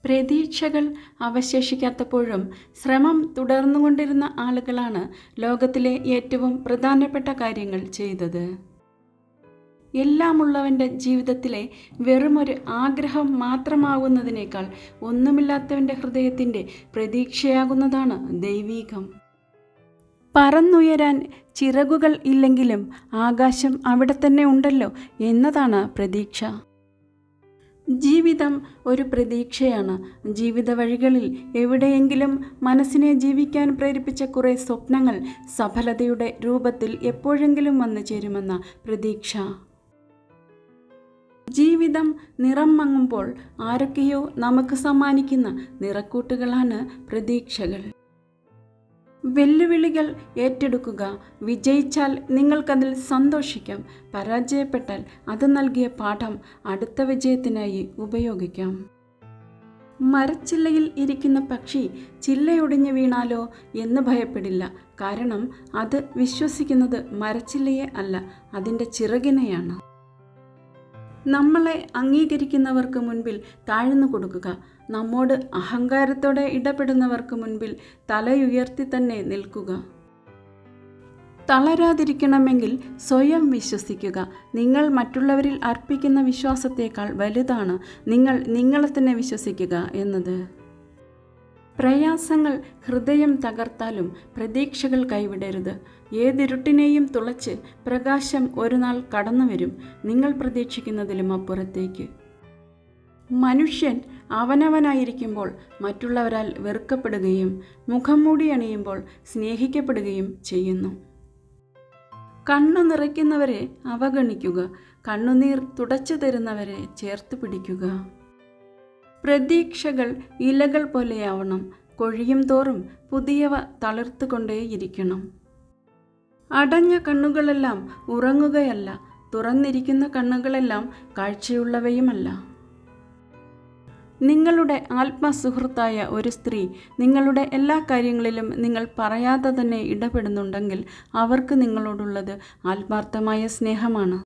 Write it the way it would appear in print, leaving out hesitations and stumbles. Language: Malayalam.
പ്രതീക്ഷകൾ അവശേഷിക്കാത്തപ്പോഴും ശ്രമം തുടർന്നുകൊണ്ടിരുന്ന ആളുകളാണ് ലോകത്തിലെ ഏറ്റവും പ്രധാനപ്പെട്ട കാര്യങ്ങൾ ചെയ്തത്. എല്ലാമുള്ളവൻ്റെ ജീവിതത്തിലെ വെറുമൊരു ആഗ്രഹം മാത്രമാകുന്നതിനേക്കാൾ ഒന്നുമില്ലാത്തവൻ്റെ ഹൃദയത്തിൻ്റെ പ്രതീക്ഷയാകുന്നതാണ് ദൈവീകം. പറന്നുയരാൻ ചിറകുകൾ ഇല്ലെങ്കിലും ആകാശം അവിടെ തന്നെ ഉണ്ടല്ലോ എന്നതാണ് പ്രതീക്ഷ. ജീവിതം ഒരു പ്രതീക്ഷയാണ്. ജീവിത വഴികളിൽ എവിടെയെങ്കിലും മനസ്സിനെ ജീവിക്കാൻ പ്രേരിപ്പിച്ച കുറേ സ്വപ്നങ്ങൾ സഫലതയുടെ രൂപത്തിൽ എപ്പോഴെങ്കിലും വന്നു ചേരുമെന്ന പ്രതീക്ഷ. ജീവിതം നിറം മങ്ങുമ്പോൾ ആരൊക്കെയോ നമുക്ക് സമ്മാനിക്കുന്ന നിറക്കൂട്ടുകളാണ് പ്രതീക്ഷകൾ. വെല്ലുവിളികൾ ഏറ്റെടുക്കുക. വിജയിച്ചാൽ നിങ്ങൾക്കതിൽ സന്തോഷിക്കാം. പരാജയപ്പെട്ടാൽ അത് നൽകിയ പാഠം അടുത്ത വിജയത്തിനായി ഉപയോഗിക്കാം. മരച്ചില്ലയിൽ ഇരിക്കുന്ന പക്ഷി ചില്ലയൊടിഞ്ഞു വീണാലോ എന്ന് ഭയപ്പെടില്ല. കാരണം അത് വിശ്വസിക്കുന്നത് മരച്ചില്ലയെ അല്ല, അതിൻ്റെ ചിറകിനെയാണ്. നമ്മളെ അംഗീകരിക്കുന്നവർക്ക് മുൻപിൽ താഴ്ന്നു കൊടുക്കുക. നമ്മോട് അഹങ്കാരത്തോടെ ഇടപെടുന്നവർക്ക് മുൻപിൽ തലയുയർത്തി തന്നെ നിൽക്കുക. തളരാതിരിക്കണമെങ്കിൽ സ്വയം വിശ്വസിക്കുക. നിങ്ങൾ മറ്റുള്ളവരിൽ അർപ്പിക്കുന്ന വിശ്വാസത്തേക്കാൾ വലുതാണ് നിങ്ങൾ നിങ്ങളെ തന്നെ വിശ്വസിക്കുക എന്നത്. പ്രയാസങ്ങൾ ഹൃദയം തകർത്താലും പ്രതീക്ഷകൾ കൈവിടരുത്. ഏതിരുട്ടിനെയും തുളച്ച് പ്രകാശം ഒരു നാൾ കടന്നു വരും, നിങ്ങൾ പ്രതീക്ഷിക്കുന്നതിലും അപ്പുറത്തേക്ക്. മനുഷ്യൻ അവനവനായിരിക്കുമ്പോൾ മറ്റുള്ളവരാൽ വെറുക്കപ്പെടുകയും മുഖം മൂടി അണിയുമ്പോൾ സ്നേഹിക്കപ്പെടുകയും ചെയ്യുന്നു. കണ്ണു നിറയ്ക്കുന്നവരെ അവഗണിക്കുക, കണ്ണുനീർ തുടച്ചു തരുന്നവരെ ചേർത്ത് പിടിക്കുക. പ്രതീക്ഷകൾ ഇലകൾ പോലെയാവണം. കൊഴിയും തോറും പുതിയവ തളിർത്തുകൊണ്ടേയിരിക്കണം. അടഞ്ഞ കണ്ണുകളെല്ലാം ഉറങ്ങുകയല്ല, തുറന്നിരിക്കുന്ന കണ്ണുകളെല്ലാം കാഴ്ചയുള്ളവയുമല്ല. നിങ്ങളുടെ ആത്മസുഹൃത്തായ ഒരു സ്ത്രീ നിങ്ങളുടെ എല്ലാ കാര്യങ്ങളിലും നിങ്ങൾ പറയാതെ തന്നെ ഇടപെടുന്നുണ്ടെങ്കിൽ അവർക്ക് നിങ്ങളോടുള്ളത് ആത്മാർത്ഥമായ സ്നേഹമാണ്.